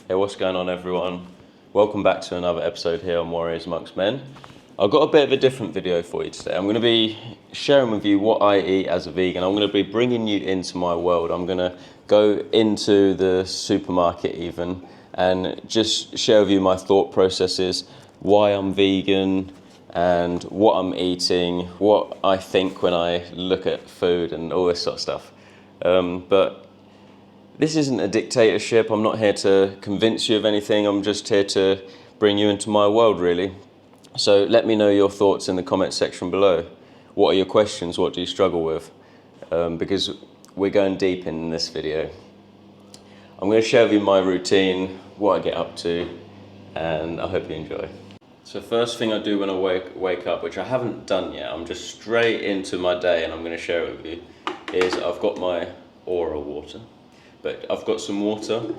Hey, what's going on, everyone? Welcome back to another episode here on Warriors Amongst Men. I've got a bit of a different video for you today. I'm going to be sharing with you what I eat as a vegan. I'm going to be bringing you into my world. I'm going to go into the supermarket even and just share with you my thought processes, why I'm vegan and what I'm eating, what I think when I look at food and all this sort of stuff. But this isn't a dictatorship. I'm not here to convince you of anything. I'm just here to bring you into my world, really. So let me know your thoughts in the comment section below. What are your questions? What do you struggle with? Because we're going deep in this video. I'm going to share with you my routine, what I get up to, and I hope you enjoy. So first thing I do when I wake up, which I haven't done yet, I'm just straight into my day and I'm going to share it with you, is I've got my oral water. But I've got some water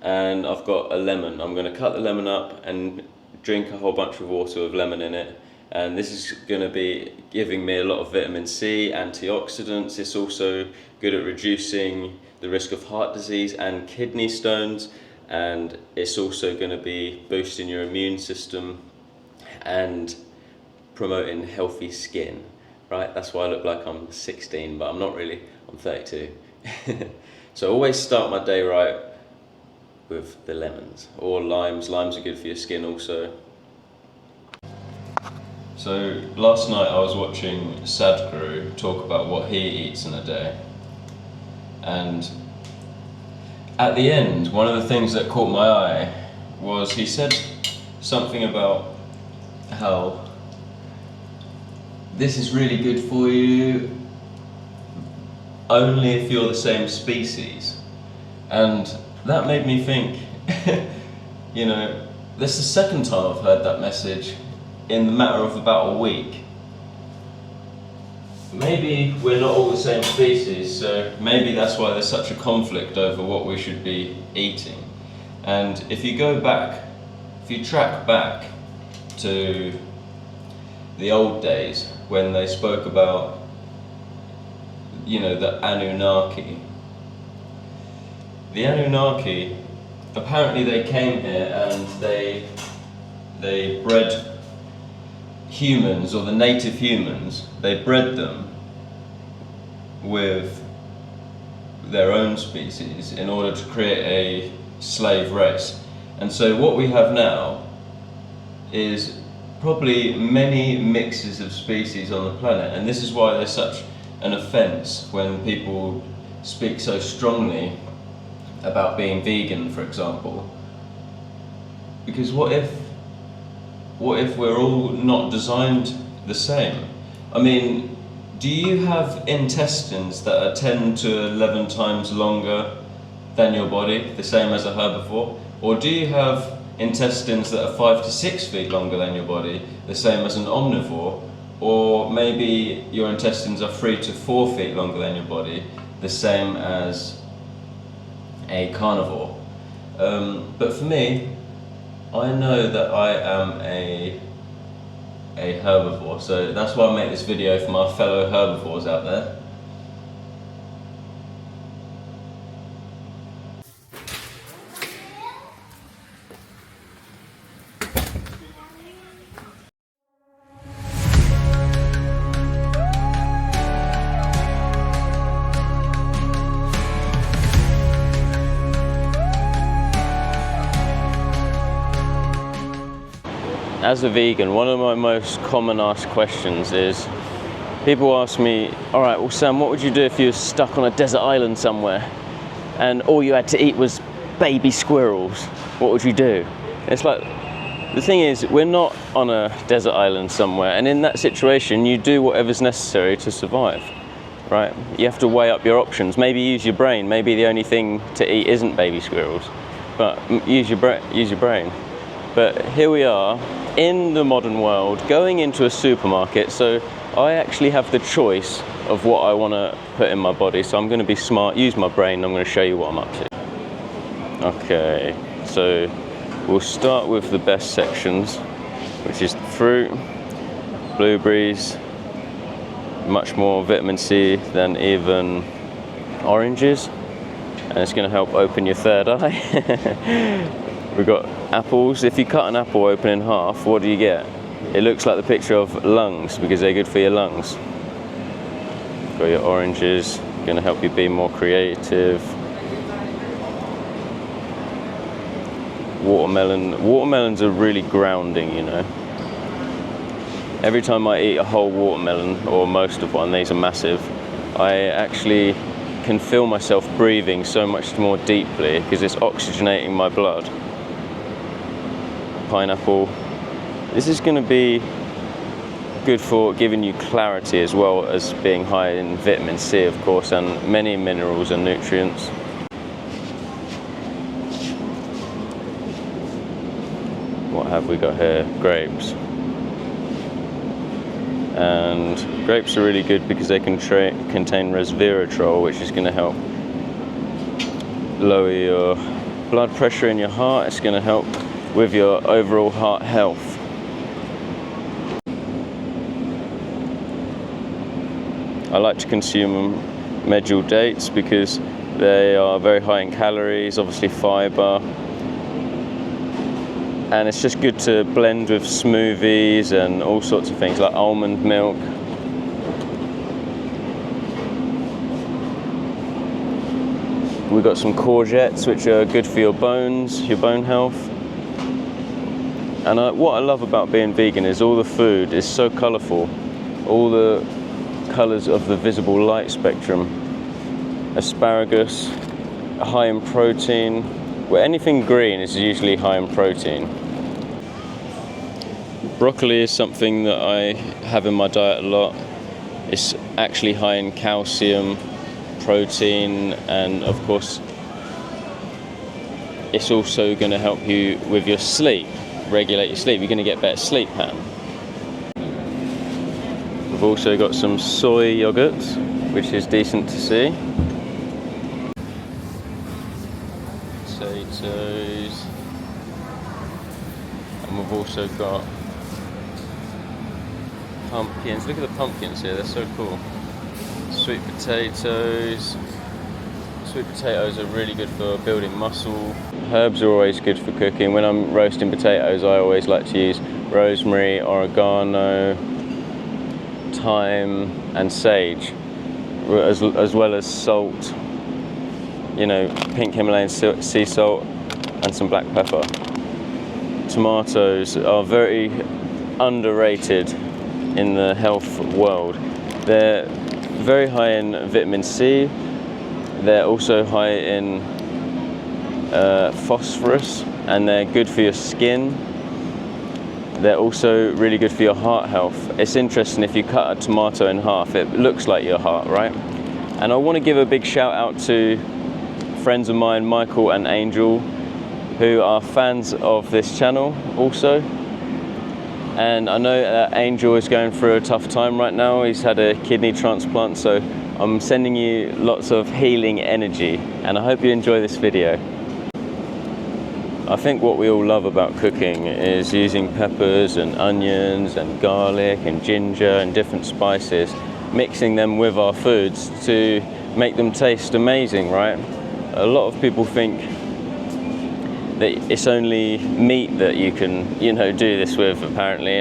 and I've got a lemon. I'm going to cut the lemon up and drink a whole bunch of water with lemon in it. And this is going to be giving me a lot of vitamin C, antioxidants. It's also good at reducing the risk of heart disease and kidney stones. And it's also going to be boosting your immune system and promoting healthy skin, right? That's why I look like I'm 16, but I'm not really, I'm 32. So I always start my day right with the lemons or limes. Limes are good for your skin also. So last night I was watching Sadhguru talk about what he eats in a day. And at the end, one of the things that caught my eye was he said something about how this is really good for you only if you're the same species. And that made me think, you know, this is the second time I've heard that message in the matter of about a week. Maybe we're not all the same species, so maybe that's why there's such a conflict over what we should be eating. And if you go back, if you track back to the old days when they spoke about, you know, the Anunnaki. The Anunnaki, apparently they came here and they bred humans, or the native humans, they bred them with their own species in order to create a slave race. And so what we have now is probably many mixes of species on the planet, and this is why there's such an offence when people speak so strongly about being vegan, for example. Because what if we're all not designed the same? I mean, do you have intestines that are 10 to 11 times longer than your body, the same as a herbivore? Or do you have intestines that are 5 to 6 feet longer than your body, the same as an omnivore? Or maybe your intestines are 3 to 4 feet longer than your body, the same as a carnivore. But for me, I know that I am a herbivore, so that's why I make this video for my fellow herbivores out there. As a vegan, one of my most common asked questions is, people ask me, all right, well Sam, what would you do if you were stuck on a desert island somewhere and all you had to eat was baby squirrels? What would you do? It's like, the thing is, we're not on a desert island somewhere, and in that situation you do whatever's necessary to survive, right? You have to weigh up your options. Maybe use your brain. Maybe the only thing to eat isn't baby squirrels, but use your brain. But here we are in the modern world, going into a supermarket, so I actually have the choice of what I want to put in my body. So I'm going to be smart, use my brain, I'm going to show you what I'm up to. Okay, so we'll start with the best sections, which is fruit, blueberries, much more vitamin C than even oranges, and it's going to help open your third eye. We've got apples. If you cut an apple open in half, what do you get? It looks like the picture of lungs, because they're good for your lungs. Got your oranges, going to help you be more creative. Watermelons are really grounding, you know. Every time I eat a whole watermelon, or most of one, these are massive, I actually can feel myself breathing so much more deeply because it's oxygenating my blood. Pineapple. This is going to be good for giving you clarity, as well as being high in vitamin C, of course, and many minerals and nutrients. What have we got here? Grapes. And grapes are really good because they can contain resveratrol, which is going to help lower your blood pressure in your heart. It's going to help with your overall heart health. I like to consume medjool dates because they are very high in calories, obviously fiber, and it's just good to blend with smoothies and all sorts of things, like almond milk. We've got some courgettes, which are good for your bones, your bone health. And what I love about being vegan is all the food is so colourful, all the colours of the visible light spectrum. Asparagus, high in protein. Well, anything green is usually high in protein. Broccoli is something that I have in my diet a lot. It's actually high in calcium, protein, and of course it's also going to help you with your sleep, regulate your sleep. You're going to get better sleep pattern. We've also got some soy yogurts, which is decent to see. Potatoes, and we've also got pumpkins. Look at the pumpkins here, they're so cool. Sweet potatoes. Sweet potatoes are really good for building muscle. Herbs are always good for cooking. When I'm roasting potatoes, I always like to use rosemary, oregano, thyme and sage, as well as salt, you know, pink Himalayan sea salt and some black pepper. Tomatoes are very underrated in the health world. They're very high in vitamin C. They're also high in phosphorus, and they're good for your skin. They're also really good for your heart health. It's interesting, if you cut a tomato in half, it looks like your heart, right? And I want to give a big shout out to friends of mine, Michael and Angel, who are fans of this channel also. And I know that Angel is going through a tough time right now. He's had a kidney transplant, so I'm sending you lots of healing energy, and I hope you enjoy this video. I think what we all love about cooking is using peppers and onions and garlic and ginger and different spices, mixing them with our foods to make them taste amazing, right? A lot of people think that it's only meat that you can, you know, do this with, apparently,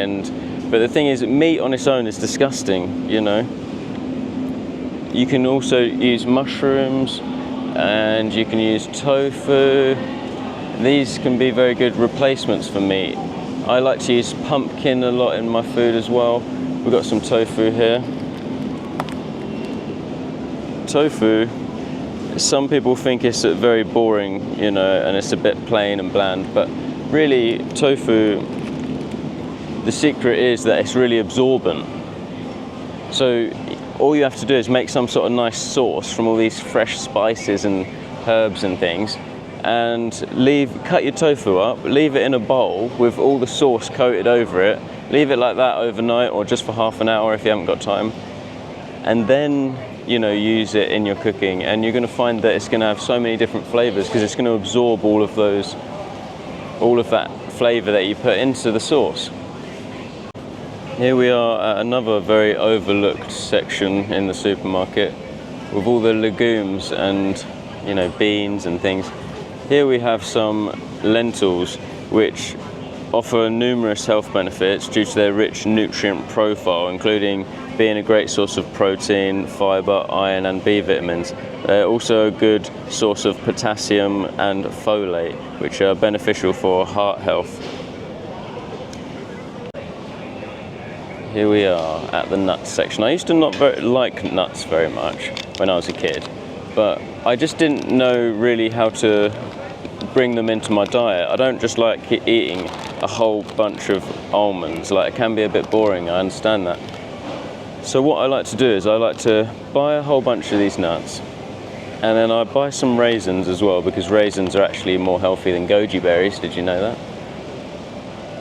but the thing is, meat on its own is disgusting, you know. You can also use mushrooms, and you can use tofu. These can be very good replacements for meat. I like to use pumpkin a lot in my food as well. We've got some tofu here. Tofu, some people think it's very boring, you know, and it's a bit plain and bland, but really tofu, the secret is that it's really absorbent. So all you have to do is make some sort of nice sauce from all these fresh spices and herbs and things, and cut your tofu up, leave it in a bowl with all the sauce coated over it, leave it like that overnight or just for half an hour if you haven't got time, and then, you know, use it in your cooking, and you're going to find that it's going to have so many different flavors because it's going to absorb all of that flavor that you put into the sauce. Here we are at another very overlooked section in the supermarket with all the legumes and you know, beans and things. Here we have some lentils, which offer numerous health benefits due to their rich nutrient profile, including being a great source of protein, fiber, iron and B vitamins. They're also a good source of potassium and folate, which are beneficial for heart health. Here we are at the nuts section. I used to not like nuts very much when I was a kid, but I just didn't know really how to bring them into my diet. I don't just like eating a whole bunch of almonds. Like, it can be a bit boring, I understand that. So what I like to do is I like to buy a whole bunch of these nuts, and then I buy some raisins as well, because raisins are actually more healthy than goji berries. Did you know that?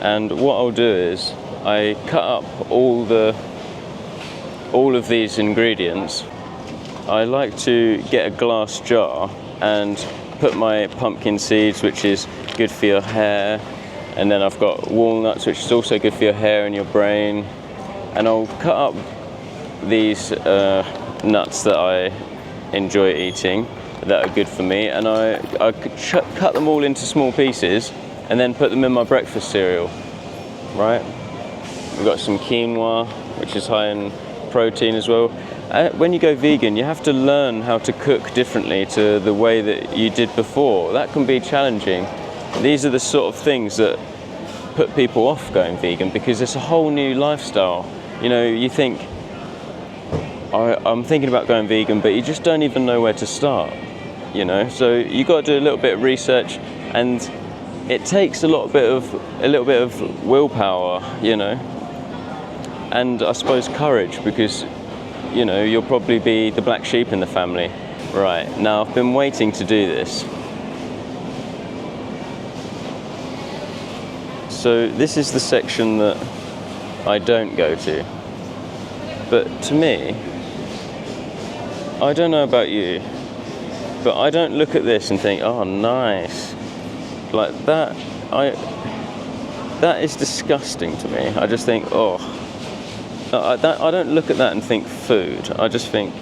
And what I'll do is I cut up all of these ingredients. I like to get a glass jar and put my pumpkin seeds, which is good for your hair, and then I've got walnuts, which is also good for your hair and your brain, and I'll cut up these nuts that I enjoy eating that are good for me, and I cut them all into small pieces and then put them in my breakfast cereal, right? We've got some quinoa, which is high in protein as well. When you go vegan, you have to learn how to cook differently to the way that you did before. That can be challenging. These are the sort of things that put people off going vegan, because it's a whole new lifestyle. You know, you think, I'm thinking about going vegan, but you just don't even know where to start, you know? So you got to do a little bit of research, and it takes a little bit of willpower, you know? And I suppose courage, because, you know, you'll probably be the black sheep in the family. Right, now I've been waiting to do this. So this is the section that I don't go to. But to me, I don't know about you, but I don't look at this and think, oh, nice. Like that, that is disgusting to me. I just think, oh. I don't look at that and think food. I just think,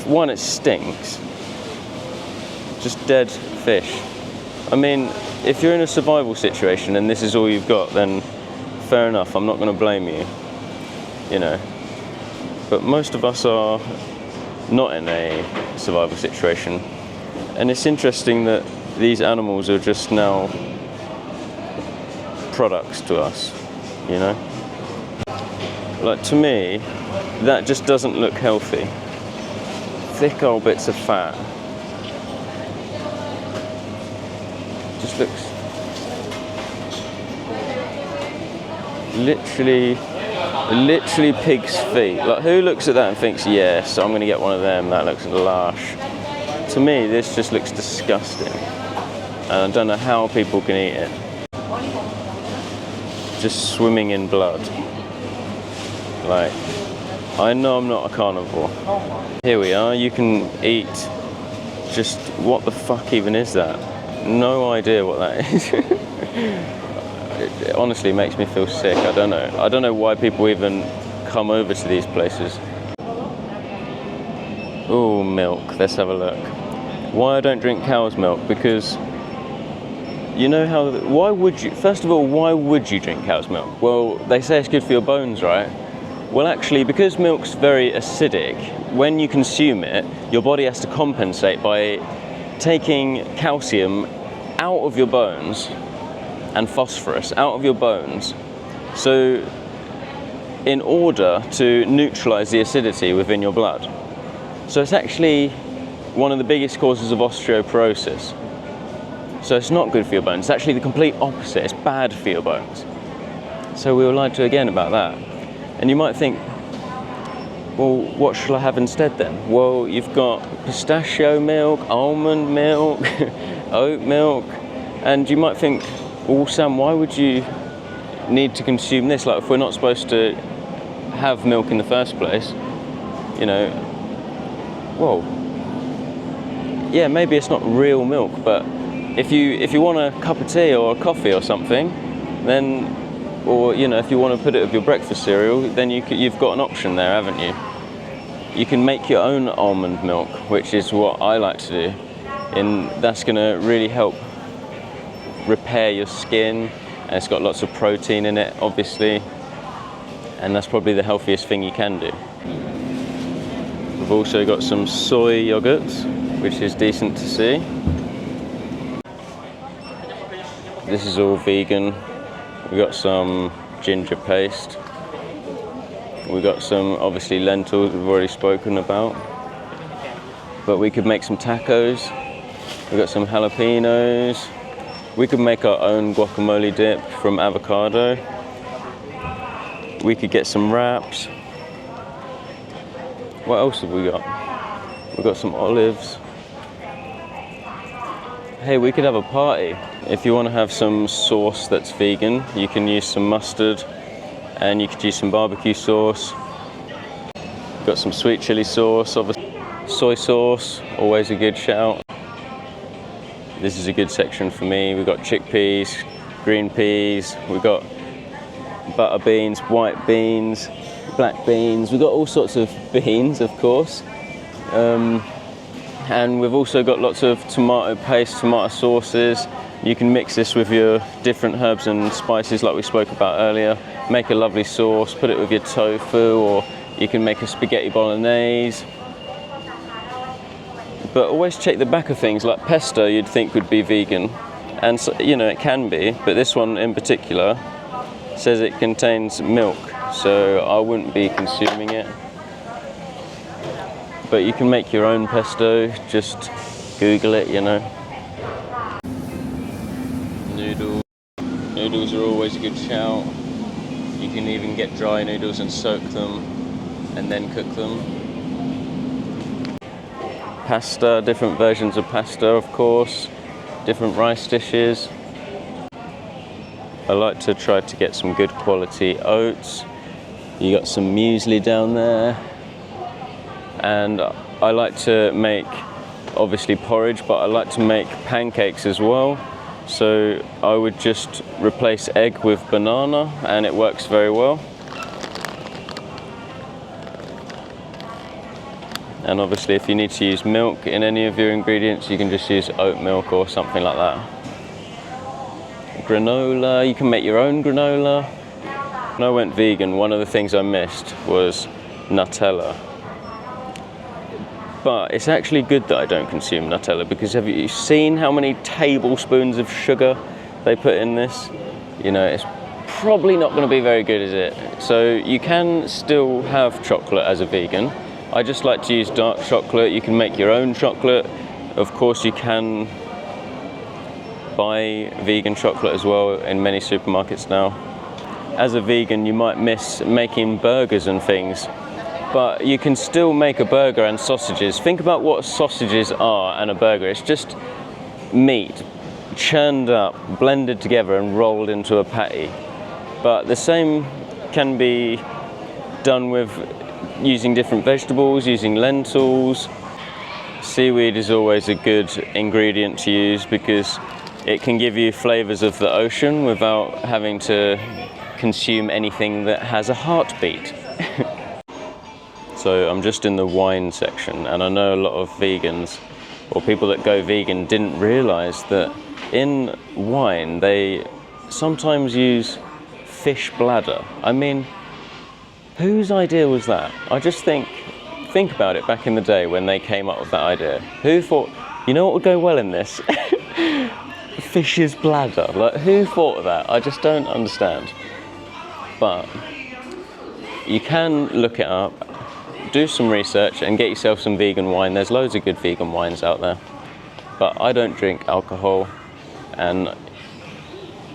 one, it stinks. Just dead fish. I mean, if you're in a survival situation and this is all you've got, then fair enough, I'm not going to blame you, you know. But most of us are not in a survival situation. And it's interesting that these animals are just now products to us, you know. Like, to me, that just doesn't look healthy. Thick old bits of fat. Just looks literally pig's feet. Like, who looks at that and thinks, yes, I'm gonna get one of them, that looks lush. To me, this just looks disgusting. And I don't know how people can eat it. Just swimming in blood. Like, I know I'm not a carnivore. Here we are, you can eat just, what the fuck even is that? No idea what that is. It honestly makes me feel sick. I don't know why people even come over to these places. Oh, milk, let's have a look. Why I don't drink cow's milk? Because you know how, why would you, first of all, why would you drink cow's milk? Well, they say it's good for your bones, right? Well, actually, because milk's very acidic, when you consume it, your body has to compensate by taking calcium out of your bones and phosphorus out of your bones. So, in order to neutralize the acidity within your blood. So it's actually one of the biggest causes of osteoporosis. So it's not good for your bones. It's actually the complete opposite. It's bad for your bones. So we were lied to again about that. And you might think, well, what shall I have instead then? Well, you've got pistachio milk, almond milk, oat milk, and you might think, well, Sam, why would you need to consume this? Like, if we're not supposed to have milk in the first place, you know, well, yeah, maybe it's not real milk, but if you want a cup of tea or a coffee or something, then, or, you know, if you want to put it with your breakfast cereal, then you've got an option there, haven't you? you can make your own almond milk, which is what I like to do. And that's going to really help repair your skin, and it's got lots of protein in it, obviously, and that's probably the healthiest thing you can do. We've also got some soy yogurts, which is decent to see. This is all vegan. We've got some ginger paste. We've got some, obviously, lentils we've already spoken about. But we could make some tacos. We've got some jalapenos. We could make our own guacamole dip from avocado. We could get some wraps. What else have we got? We've got some olives. Hey, we could have a party. If you want to have some sauce that's vegan, you can use some mustard, and you could use some barbecue sauce. We've got some sweet chili sauce, obviously. Soy sauce, always a good shout. This is a good section for me. We've got chickpeas, green peas, we've got butter beans, white beans, black beans. We've got all sorts of beans, of course. And we've also got lots of tomato paste, tomato sauces. You can mix this with your different herbs and spices like we spoke about earlier. Make a lovely sauce, put it with your tofu, or you can make a spaghetti bolognese. But always check the back of things, like pesto you'd think would be vegan. And so, you know, it can be, but this one in particular says it contains milk, so I wouldn't be consuming it. But you can make your own pesto, just Google it, you know. Noodles are always a good shout. You can even get dry noodles and soak them and then cook them. Pasta, different versions of pasta, of course. Different rice dishes. I like to try to get some good quality oats. You got some muesli down there. And I like to make, obviously, porridge, but I like to make pancakes as well. So I would just replace egg with banana, and it works very well. And obviously, if you need to use milk in any of your ingredients, you can just use oat milk or something like that. Granola, you can make your own granola. When I went vegan, one of the things I missed was Nutella. But it's actually good that I don't consume Nutella, because have you seen how many tablespoons of sugar they put in this? You know, it's probably not going to be very good, is it? So you can still have chocolate as a vegan. I just like to use dark chocolate. You can make your own chocolate. Of course, you can buy vegan chocolate as well in many supermarkets now. As a vegan, you might miss making burgers and things, but you can still make a burger and sausages. Think about what sausages are and a burger. It's just meat churned up, blended together and rolled into a patty. But the same can be done with using different vegetables, using lentils. Seaweed is always a good ingredient to use because it can give you flavors of the ocean without having to consume anything that has a heartbeat. So I'm just in the wine section, and I know a lot of vegans or people that go vegan didn't realize that in wine they sometimes use fish bladder. I mean, whose idea was that? I just think about it back in the day when they came up with that idea. Who thought, you know what would go well in this? Fish's bladder. Like, who thought of that? I just don't understand. But you can look it up, do some research and get yourself some vegan wine. There's loads of good vegan wines out there. But I don't drink alcohol, and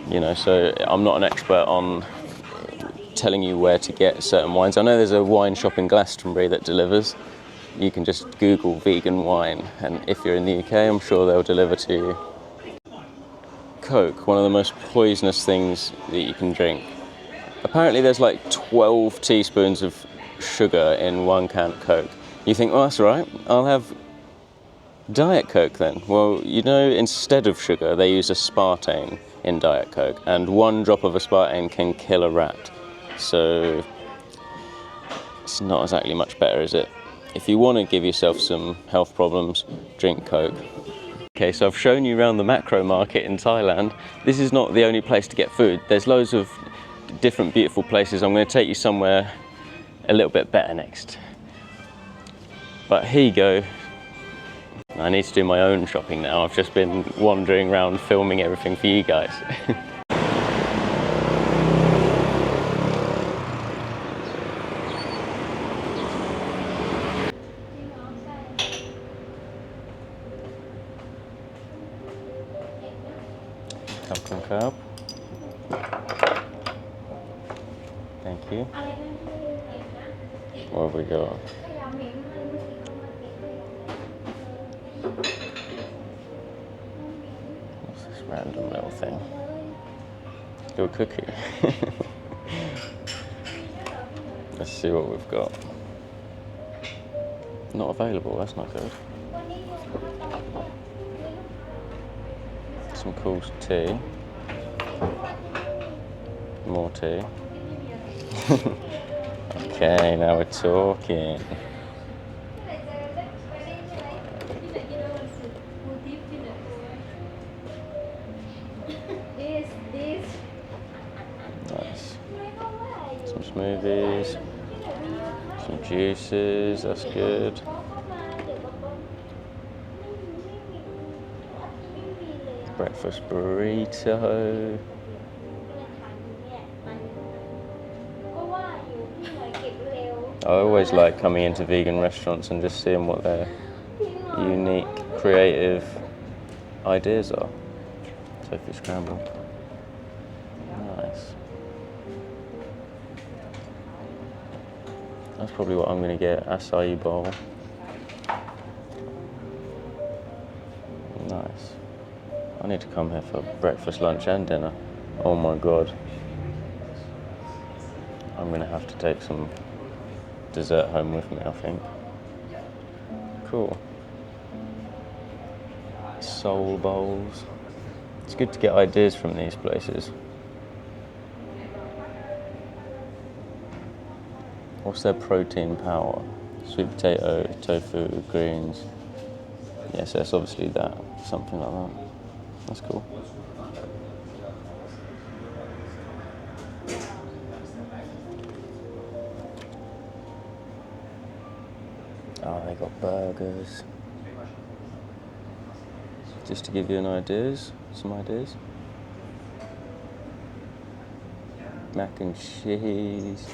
you know, so I'm not an expert on telling you where to get certain wines. I know there's a wine shop in Glastonbury that delivers. You can just Google vegan wine, and if you're in the UK, I'm sure they'll deliver to you. Coke, one of the most poisonous things that you can drink. Apparently there's like 12 teaspoons of sugar in 1 can of Coke. You think, oh, that's all right, I'll have Diet Coke then. Well, you know, instead of sugar, they use aspartame in Diet Coke, and 1 drop of aspartame can kill a rat. So it's not exactly much better, is it? if you want to give yourself some health problems, drink Coke. Okay, so I've shown you around the macro market in Thailand. This is not the only place to get food. There's loads of different beautiful places. I'm going to take you somewhere a little bit better next. But here you go. I need to do my own shopping now. I've just been wandering around filming everything for you guys. Cup. Thank you. What have we got? What's this random little thing? Do a cookie. Let's see what we've got. Not available, that's not good. Some cool tea. More tea. Okay, now we're talking. Nice. Some smoothies. Some juices, that's good. Breakfast burrito. I always like coming into vegan restaurants and just seeing what their unique, creative ideas are. Tofu scramble. Nice. That's probably what I'm going to get. Acai bowl. Nice. I need to come here for breakfast, lunch and dinner. Oh my god. I'm going to have to take some dessert home with me, I think. Cool. Soul bowls. It's good to get ideas from these places. What's their protein power? Sweet potato, tofu, greens. Yes, that's obviously that. Something like that. That's cool. Oh, they got burgers. Just to give you some ideas. Mac and cheese.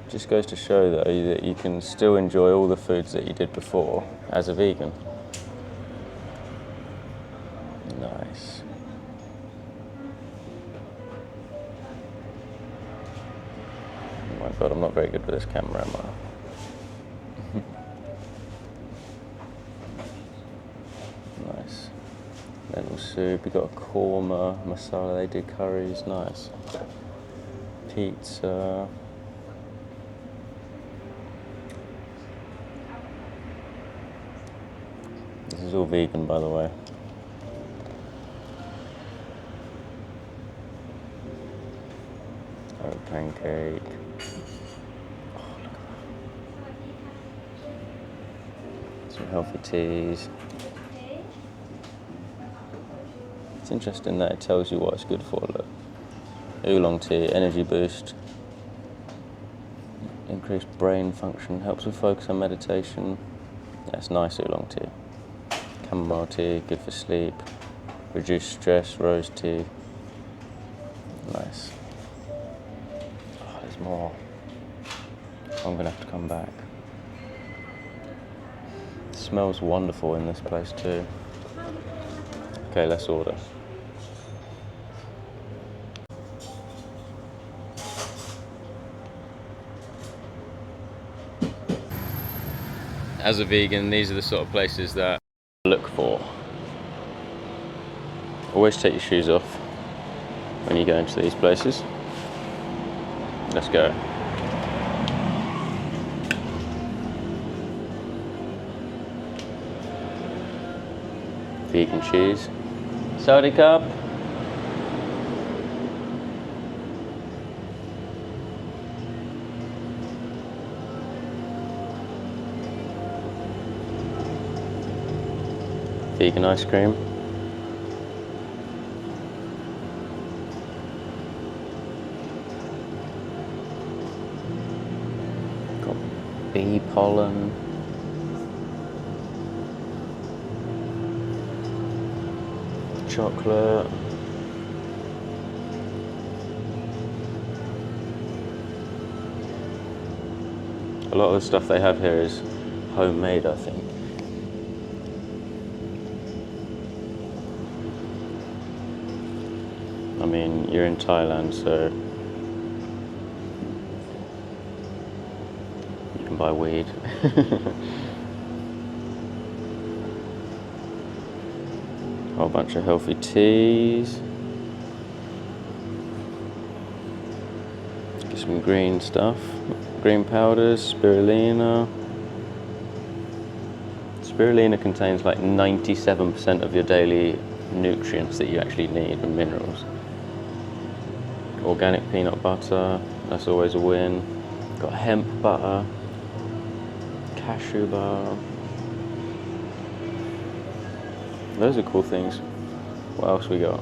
Just goes to show though that you can still enjoy all the foods that you did before as a vegan. Nice. Oh my god, I'm not very good with this camera, am I? Nice. Lentil soup, we got a korma, masala, they do curries, nice. Pizza. This is all vegan, by the way. Oat pancake. Oh, look at that. Some healthy teas. It's interesting that it tells you what it's good for. Look, oolong tea, energy boost, increased brain function, helps with focus and meditation. That's nice oolong tea. Chamomile tea, good for sleep, reduce stress, rose tea. Nice. Oh, there's more. I'm gonna have to come back. It smells wonderful in this place too. Okay, let's order. As a vegan, these are the sort of places that I look for. Always take your shoes off when you go into these places. Let's go. Vegan cheese. Saudi cup. vegan ice cream. Got bee pollen. Chocolate. A lot of the stuff they have here is homemade, I think. I mean, you're in Thailand, so you can buy weed. A whole bunch of healthy teas. Get some green stuff. Green powders, spirulina. Spirulina contains like 97% of your daily nutrients that you actually need and minerals. Organic peanut butter, that's always a win. Got hemp butter, cashew butter. Those are cool things. What else we got?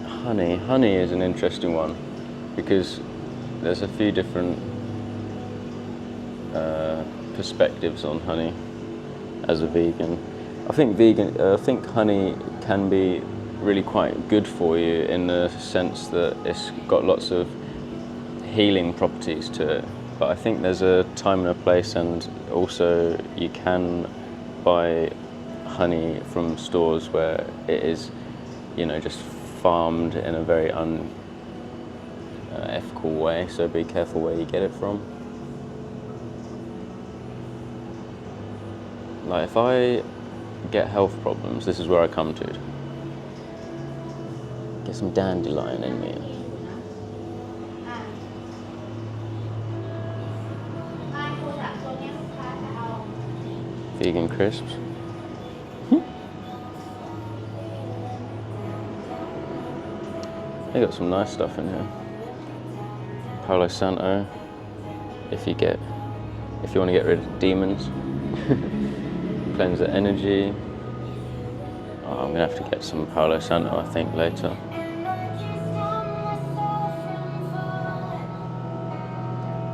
Honey. Honey is an interesting one because there's a few different perspectives on honey as a vegan. I think honey can be really quite good for you in the sense that it's got lots of healing properties to it. But I think there's a time and a place, and also you can buy honey from stores where it is, just farmed in a very unethical way, so be careful where you get it from. Like if I get health problems, this is where I come to. Get some dandelion in me. Vegan crisps. They got some nice stuff in here. Palo Santo. If you want to get rid of demons. Cleanse the energy. Oh, I'm gonna have to get some Palo Santo, I think, later.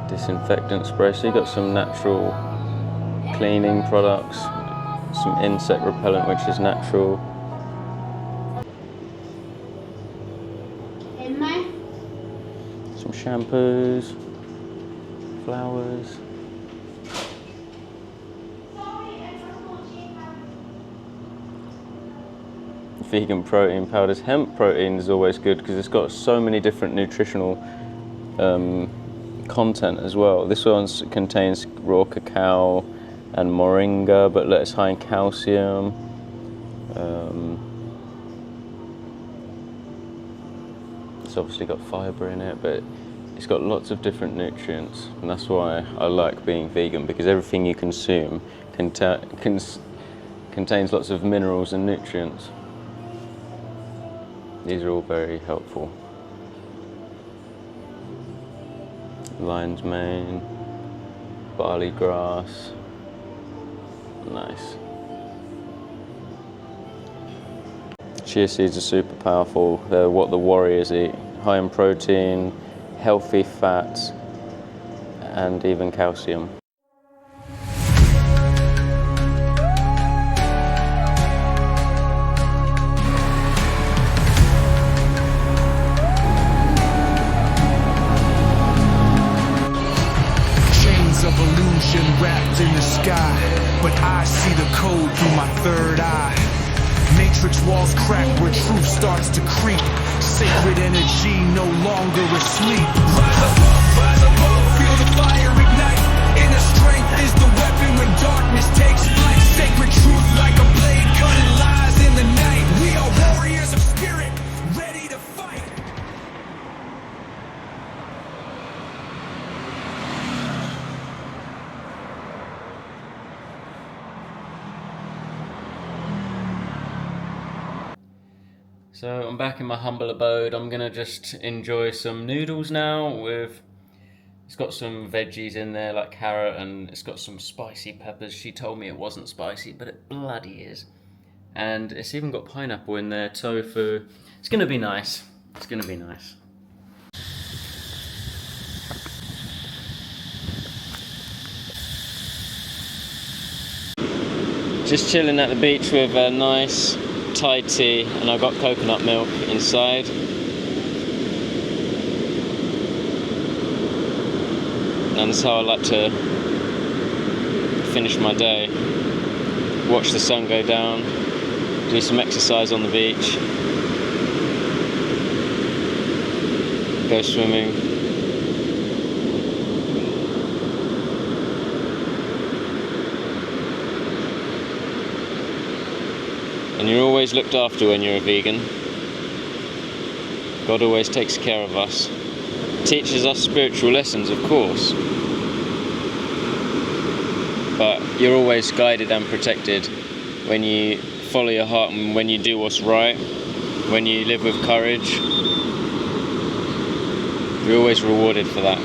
Disinfectant spray. So you got some natural cleaning products, some insect repellent, which is natural. Some shampoos, flowers. Vegan protein powders. Hemp protein is always good because it's got so many different nutritional content as well. This one contains raw cacao and moringa, but it's high in calcium. It's obviously got fiber in it, but it's got lots of different nutrients, and that's why I like being vegan, because everything you consume contains lots of minerals and nutrients. These are all very helpful. Lion's mane, barley grass, nice. Chia seeds are super powerful. They're what the warriors eat. High in protein, healthy fats, and even calcium. Chains of illusion wrapped in the sky, but I see the code through my third eye. Matrix walls crack where truth starts to creep. Sacred energy no longer asleep. Rise above, feel the fire ignite. Inner strength is the weapon when darkness takes flight. Sacred truth like a blade cutting lies in the night. We are warriors of spirit, ready to fight. So I'm back in my humble abode. I'm gonna just enjoy some noodles now with It's got some veggies in there like carrot, and it's got some spicy peppers. She told me it wasn't spicy, but it bloody is. And it's even got pineapple in there, tofu. It's gonna be nice. It's gonna be nice. Just chilling at the beach with a nice Thai tea, and I've got coconut milk inside. And that's how I like to finish my day. Watch the sun go down, do some exercise on the beach, go swimming. And you're always looked after when you're a vegan. God always takes care of us. Teaches us spiritual lessons, of course. But you're always guided and protected when you follow your heart and when you do what's right, when you live with courage. You're always rewarded for that.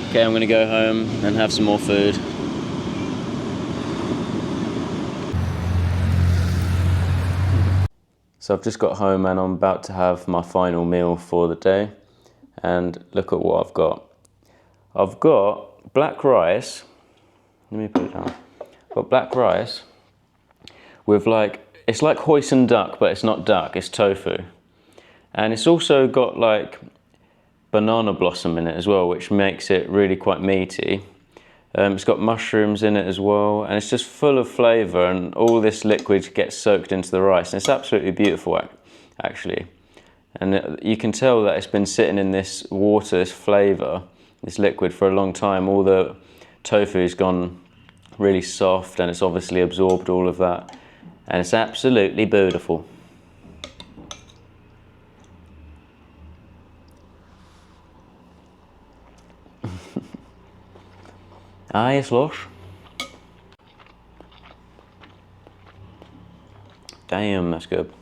Okay, I'm going to go home and have some more food. So I've just got home and I'm about to have my final meal for the day. And look at what I've got. I've got black rice. Let me put it down. I've got black rice with it's like hoisin duck, but it's not duck, it's tofu. And it's also got like banana blossom in it as well, which makes it really quite meaty. It's got mushrooms in it as well, and it's just full of flavour, and all this liquid gets soaked into the rice, and it's absolutely beautiful actually. And you can tell that it's been sitting in this water, this flavour, this liquid for a long time. All the tofu's gone really soft, and it's obviously absorbed all of that, and it's absolutely beautiful. Ah, yes, Lush. Damn, that's good.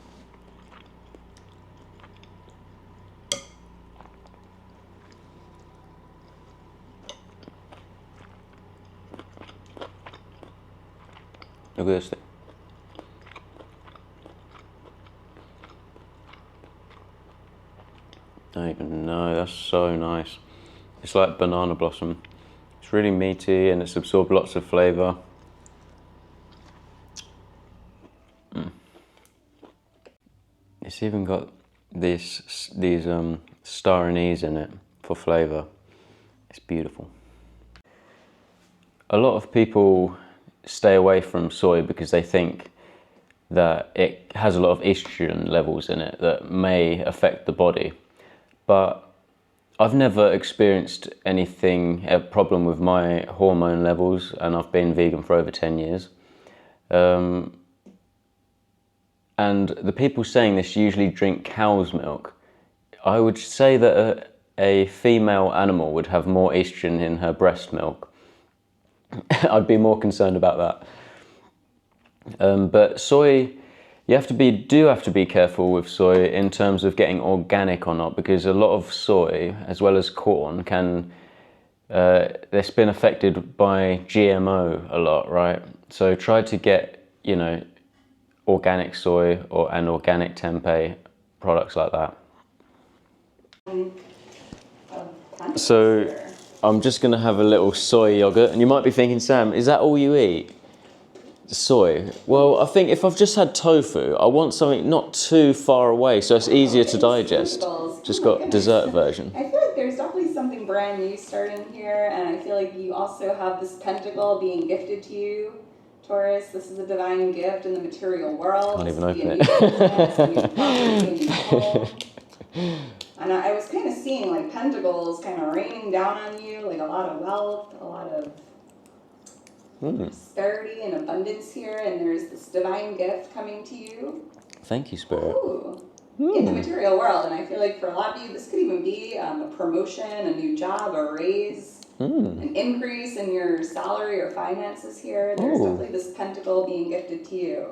Look at this thing. I don't even know, that's so nice. It's like banana blossom. It's really meaty and it's absorbed lots of flavour. It's even got these star anise in it for flavour. It's beautiful. A lot of people stay away from soy because they think that it has a lot of estrogen levels in it that may affect the body. But I've never experienced a problem with my hormone levels, and I've been vegan for over 10 years. And the people saying this usually drink cow's milk. I would say that a female animal would have more estrogen in her breast milk. I'd be more concerned about that. But soy, you do have to be careful with soy in terms of getting organic or not, because a lot of soy, as well as corn, it's been affected by GMO a lot, right? So try to get, organic soy and organic tempeh, products like that. So I'm just gonna have a little soy yogurt, and you might be thinking, Sam, is that all you eat? Soy? Well, I think if I've just had tofu, I want something not too far away so it's easier to digest. Just got dessert version. I feel like there's definitely something brand new starting here, and I feel like you also have this pentacle being gifted to you, Taurus. This is a divine gift in the material world. Can't even open it. And I was kind of seeing like pentacles kind of raining down on you, like a lot of wealth, a lot of prosperity and abundance here, and there's this divine gift coming to you. Thank you, Spirit. In the material world, and I feel like for a lot of you, this could even be a promotion, a new job, a raise, an increase in your salary or finances here. There's definitely this pentacle being gifted to you.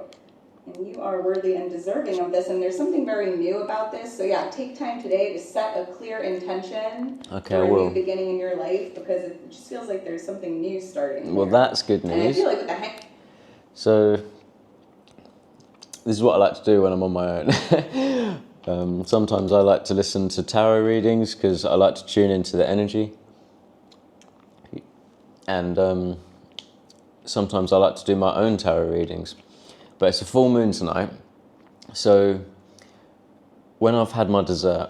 And you are worthy and deserving of this, and there's something very new about this. So yeah, take time today to set a clear intention Okay, I for a will. new beginning in your life, because it just feels like there's something new starting. Well, there. that's good And I news. feel like with the So, this is what I like to do when I'm on my own. Sometimes I like to listen to tarot readings because I like to tune into the energy. And sometimes I like to do my own tarot readings. But it's a full moon tonight, so when I've had my dessert,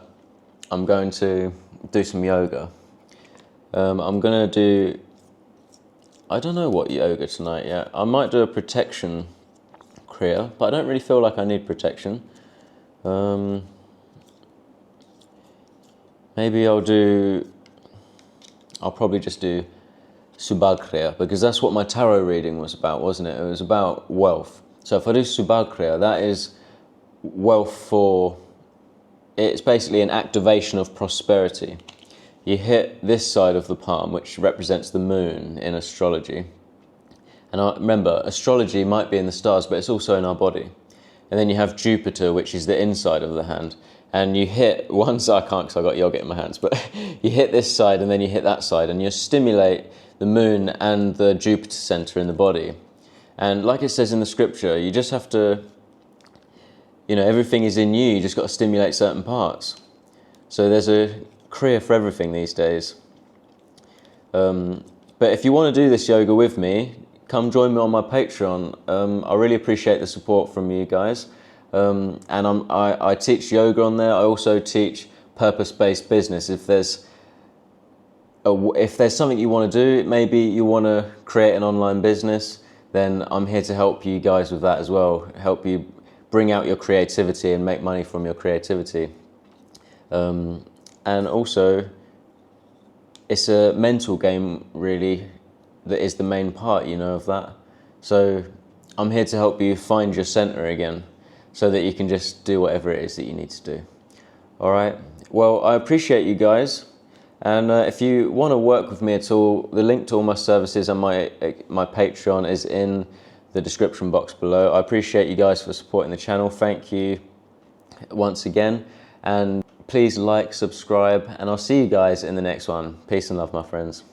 I'm going to do some yoga. I'm going to do, I don't know what yoga tonight yet. I might do a protection kriya, but I don't really feel like I need protection. Maybe I'll probably just do subhakriya, because that's what my tarot reading was about, wasn't it? It was about wealth. So if I do subhakriya, that is wealth it's basically an activation of prosperity. You hit this side of the palm, which represents the moon in astrology. And remember, astrology might be in the stars, but it's also in our body. And then you have Jupiter, which is the inside of the hand. And you hit one side, I can't because I've got yogurt in my hands, but you hit this side and then you hit that side, and you stimulate the moon and the Jupiter center in the body. And like it says in the scripture, you just have to, everything is in you just got to stimulate certain parts. So there's a kriya for everything these days. But if you want to do this yoga with me, come join me on my Patreon. I really appreciate the support from you guys. And I teach yoga on there. I also teach purpose-based business. If there's something you want to do, maybe you want to create an online business, then I'm here to help you guys with that as well. Help you bring out your creativity and make money from your creativity. And also, it's a mental game, really, that is the main part, of that. So I'm here to help you find your center again, so that you can just do whatever it is that you need to do. All right. Well, I appreciate you guys. And if you want to work with me at all, the link to all my services and my Patreon is in the description box below. I appreciate you guys for supporting the channel. Thank you once again. And please like, subscribe, and I'll see you guys in the next one. Peace and love, my friends.